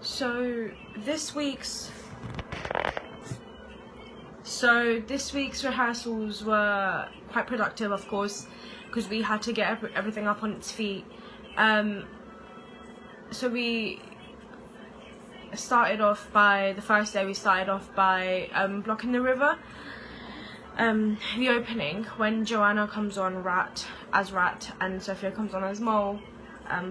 So this week's rehearsals were quite productive, of course, because we had to get everything up on its feet. So we started off by, the first day we started off by blocking the river. The opening, when Joanna comes on as Rat and Sophia comes on as Mole.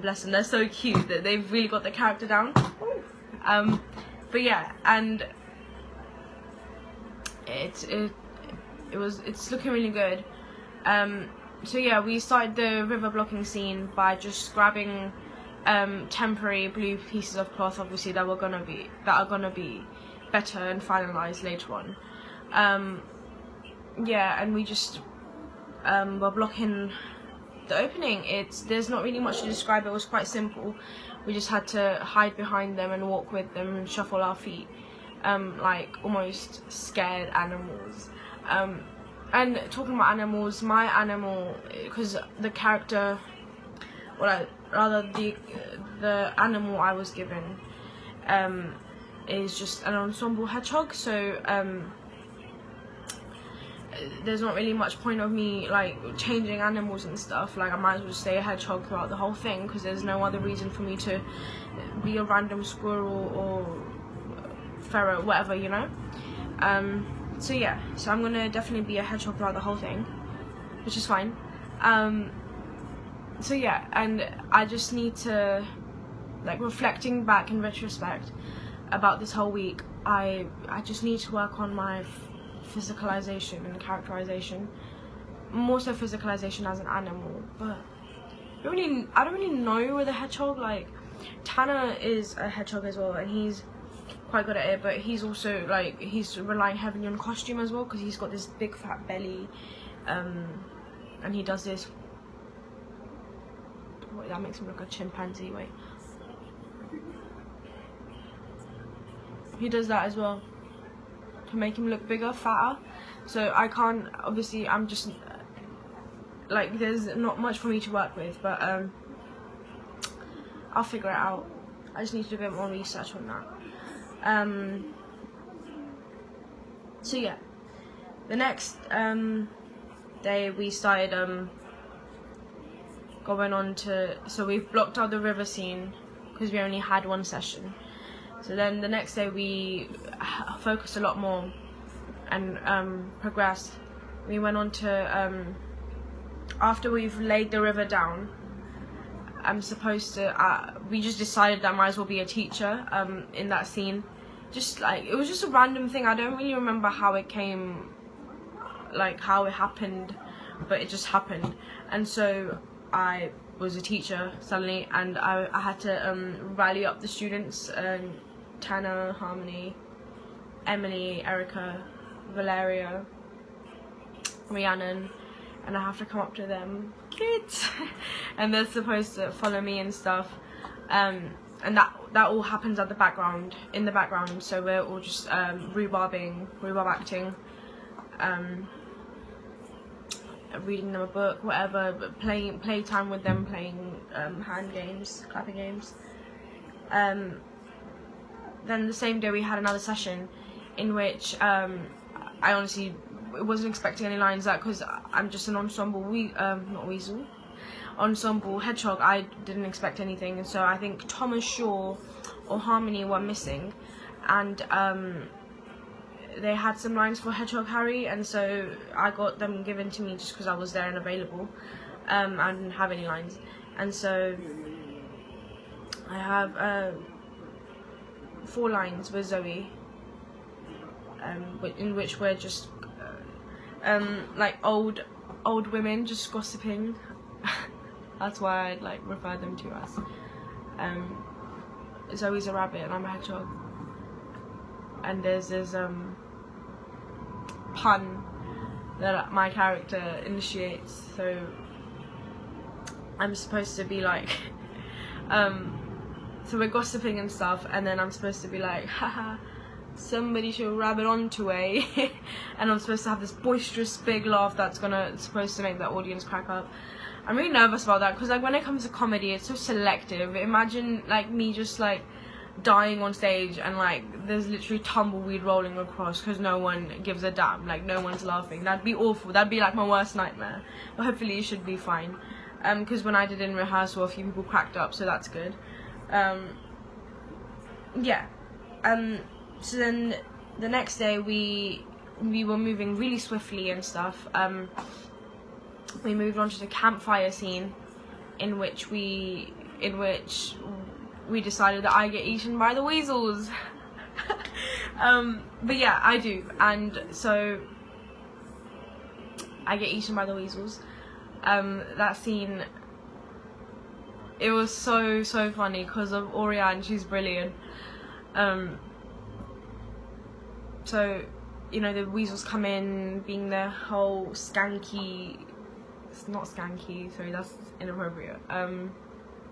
Bless them, they're so cute that they've really got the character down. But yeah, and it's looking really good. So yeah, we started the river blocking scene by just grabbing temporary blue pieces of cloth, obviously, that are gonna be better and finalized later on. Yeah, and we just were blocking the opening. There's not really much to describe. It was quite simple. We just had to hide behind them and walk with them and shuffle our feet, like almost scared animals. And talking about animals, my animal, because the character, rather the animal I was given is just an ensemble hedgehog, so there's not really much point of me like changing animals and stuff. Like, I might as well just stay a hedgehog throughout the whole thing, because there's no other reason for me to be a random squirrel or ferret, whatever, you know. So yeah, so I'm gonna definitely be a hedgehog throughout the whole thing, which is fine. So yeah, and I just need to, like, reflecting back in retrospect about this whole week, I just need to work on my physicalization and characterization, more so physicalization as an animal. But I don't really know with a hedgehog. Like, Tanner is a hedgehog as well, and he's quite good at it, but he's also like, he's relying heavily on costume as well, because he's got this big fat belly, and he does this. Wait, that makes him look like a chimpanzee. Wait, he does that as well to make him look bigger, fatter. So I can't, obviously, I'm just like, there's not much for me to work with, but I'll figure it out. I just need to do a bit more research on that. So yeah, the next day we started going on to, so we've blocked out the river scene because we only had one session. So then the next day we focused a lot more and progressed. We went on to, after we've laid the river down, we just decided that I might as well be a teacher in that scene. Just like, it was just a random thing. I don't really remember how it came, like how it happened, but it just happened. And so I was a teacher suddenly, and I had to rally up the students, Tanner, Harmony, Emily, Erica, Valeria, Rhiannon, and I have to come up to them, kids, and they're supposed to follow me and stuff, and that all happens in the background. So we're all just rhubarb acting, reading them a book, whatever, but playtime with them, playing hand games, clapping games. Then the same day we had another session in which I honestly wasn't expecting any lines, because I'm just an ensemble ensemble hedgehog. I didn't expect anything, and so I think Thomas Shaw or Harmony were missing, and they had some lines for Hedgehog Harry, and so I got them given to me just because I was there and available. I didn't have any lines, and so I have 4 lines with Zoe, in which we're just like old women just gossiping. That's why I'd like refer them to us. Zoe's a rabbit and I'm a hedgehog, and there's this pun that my character initiates, so I'm supposed to be like so we're gossiping and stuff, and then I'm supposed to be like, haha, somebody should rabbit onto a and I'm supposed to have this boisterous big laugh that's supposed to make the audience crack up. I'm really nervous about that, because like when it comes to comedy, it's so selective. Imagine like me just like dying on stage, and like there's literally tumbleweed rolling across because no one gives a damn, like no one's laughing. That'd be awful. That'd be like my worst nightmare. But hopefully it should be fine, because when I did in rehearsal a few people cracked up, so that's good. Yeah. So then the next day we were moving really swiftly and stuff. We moved on to the campfire scene, in which we decided that I get eaten by the weasels. But yeah, I do, and so I get eaten by the weasels. That scene, it was so funny because of Oriane. She's brilliant. So, you know, the weasels come in being their whole skanky, it's not skanky, sorry, that's inappropriate,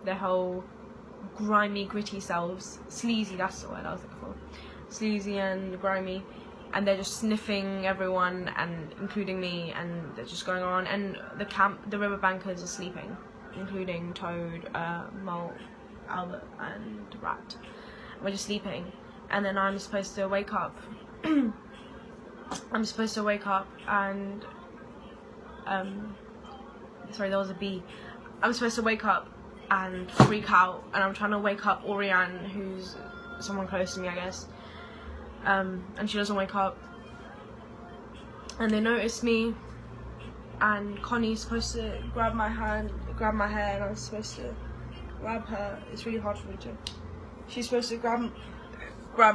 their whole grimy, gritty selves, sleazy, that's the word I was looking for, sleazy and grimy, and they're just sniffing everyone, and including me, and they're just going on, and the riverbankers are sleeping, including Toad, Mole, Albert, and Rat. We're just sleeping, and then I'm supposed to wake up. I'm supposed to wake up and sorry, there was a bee. I'm supposed to wake up and freak out, and I'm trying to wake up Oriane, who's someone close to me, I guess, and she doesn't wake up, and they notice me, and Connie's supposed to grab my hair, and I'm supposed to grab her. It's really hard for me to. She's supposed to grab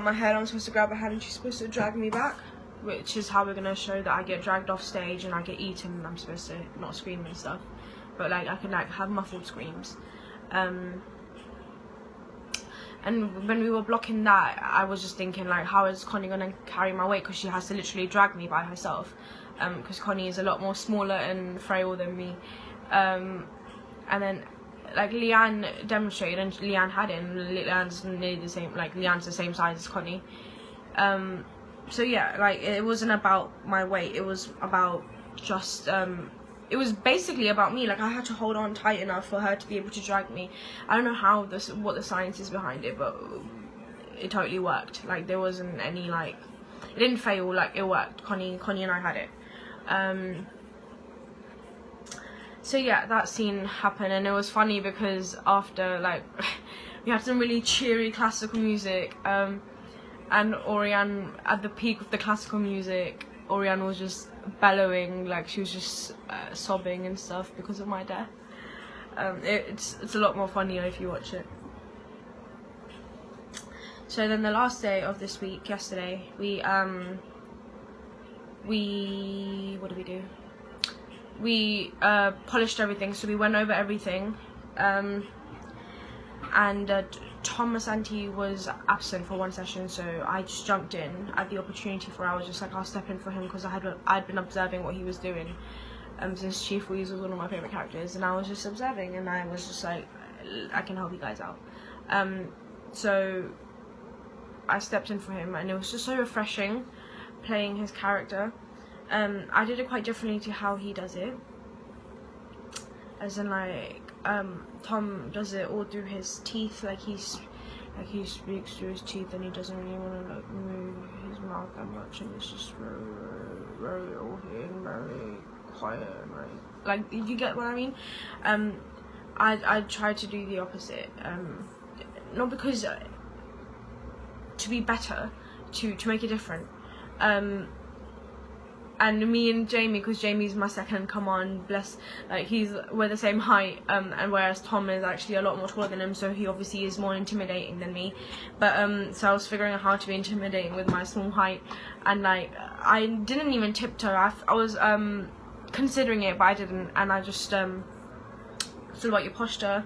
my head, I'm supposed to grab her hand, and she's supposed to drag me back, which is how we're gonna show that I get dragged off stage and I get eaten, and I'm supposed to not scream and stuff, but like I can like have muffled screams. And when we were blocking that, I was just thinking like, how is Connie gonna carry my weight, because she has to literally drag me by herself, because Connie is a lot more smaller and frail than me. And then like Leanne demonstrated, and Leanne had it, and Leanne's nearly the same, like Leanne's the same size as Connie. So yeah, like it wasn't about my weight, it was about just it was basically about me. Like I had to hold on tight enough for her to be able to drag me. I don't know what the science is behind it, but it totally worked. Like there wasn't any like, it didn't fail, like it worked. Connie and I had it. So yeah, that scene happened, and it was funny because after, like, we had some really cheery classical music, and Oriane, at the peak of the classical music, Oriane was just bellowing, like she was just sobbing and stuff because of my death. It's a lot more funnier if you watch it. So then the last day of this week, yesterday, we what did we do? We polished everything, so we went over everything, and Thomas Auntie was absent for one session, so I just jumped in at the opportunity for. I was just like, I'll step in for him because I'd been observing what he was doing, since Chief Weasel was one of my favourite characters, and I was just observing, and I was just like, I can help you guys out. So I stepped in for him, and it was just so refreshing playing his character. I did it quite differently to how he does it, as in like Tom does it all through his teeth, like he speaks through his teeth, and he doesn't really want to like move his mouth that much, and it's just very and very quiet, and like you get what I mean. I tried to do the opposite, not because to be better, to make it different. And me and Jamie, because Jamie's my second in command, bless, like we're the same height, and whereas Tom is actually a lot more taller than him, so he obviously is more intimidating than me. But so I was figuring out how to be intimidating with my small height, and like I didn't even tiptoe. I was considering it, but I didn't, and I just it's all about your posture,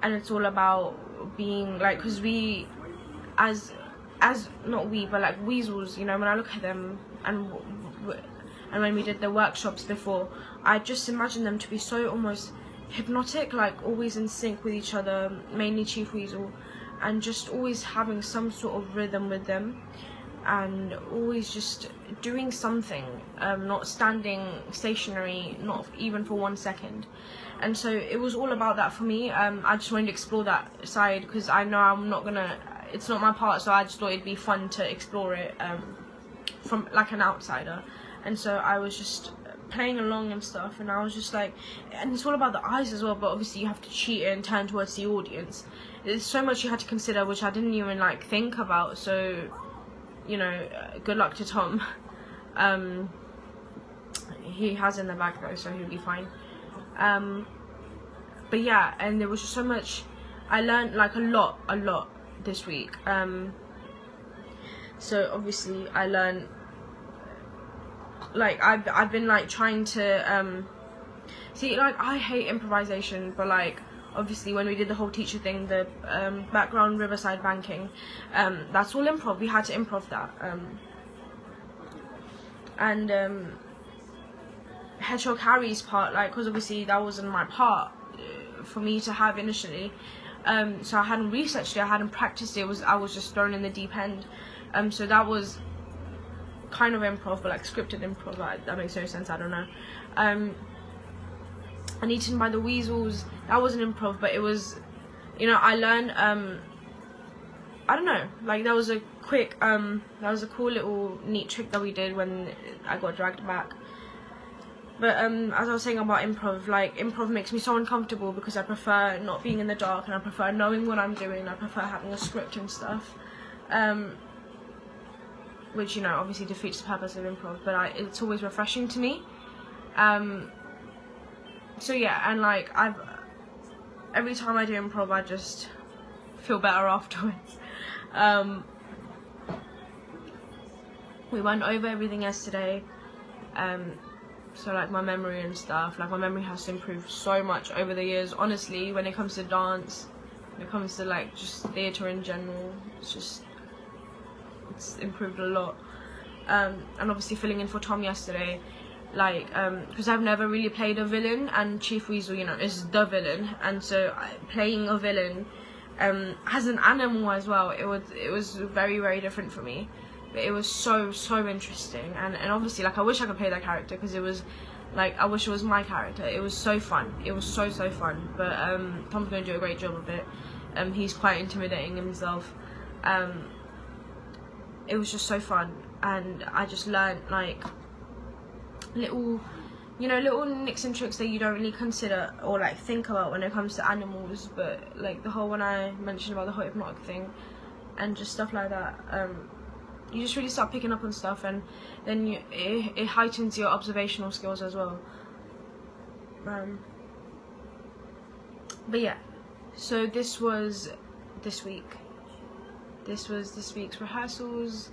and it's all about being like, because we as not we, but like weasels, you know, when I look at them, and when we did the workshops before, I just imagined them to be so almost hypnotic, like always in sync with each other, mainly Chief Weasel, and just always having some sort of rhythm with them, and always just doing something, not standing stationary, not even for 1 second. And so it was all about that for me. I just wanted to explore that side, because I know I'm not gonna, it's not my part, so I just thought it'd be fun to explore it from like an outsider. And so I was just playing along and stuff, and I was just like, and it's all about the eyes as well, but obviously you have to cheat it and turn towards the audience. There's so much you had to consider, which I didn't even like think about, so you know, good luck to Tom. He has in the bag though, so he'll be fine. But yeah, and there was just so much. I learned like a lot this week. So obviously I learned, like I've been like trying to see, like I hate improvisation, but like obviously when we did the whole teacher thing, the background riverside banking, that's all improv. We had to improv that, and Hedgehog Harry's part, like, because obviously that wasn't my part for me to have initially, so I hadn't researched it, I hadn't practiced it. I was just thrown in the deep end, so that was kind of improv, but like scripted improv. That makes no sense, I don't know. And Eaten by the Weasels, that wasn't improv, but it was, you know, I learned, I don't know, like that was a quick, that was a cool little neat trick that we did when I got dragged back. But as I was saying about improv, like improv makes me so uncomfortable because I prefer not being in the dark, and I prefer knowing what I'm doing. I prefer having a script and stuff, which, you know, obviously defeats the purpose of improv, but it's always refreshing to me. So yeah, and like every time I do improv, I just feel better afterwards. We went over everything yesterday. So like my memory and stuff, like my memory has improved so much over the years, honestly, when it comes to dance, when it comes to like just theatre in general. It's improved a lot. And obviously filling in for Tom yesterday, like because I've never really played a villain, and Chief Weasel, you know, is the villain, and so playing a villain as an animal as well, it was very, very different for me. It was so interesting, and obviously, like, I wish I could play that character, because it was like, I wish it was my character. It was so fun. It was so fun. But Tom's going to do a great job of it. He's quite intimidating himself. It was just so fun, and I just learned like little, you know, little nicks and tricks that you don't really consider or like think about when it comes to animals. But like the whole one I mentioned about the whole hypnotic thing, and just stuff like that. You just really start picking up on stuff, and then it heightens your observational skills as well. But yeah, so this was this week. This was this week's rehearsals.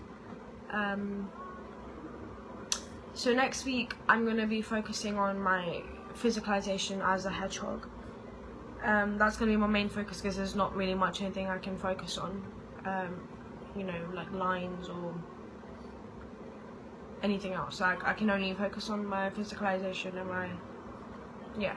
So next week I'm going to be focusing on my physicalization as a hedgehog. That's going to be my main focus, because there's not really much anything I can focus on. You know, like lines or anything else. Like I can only focus on my physicalization and my, yeah.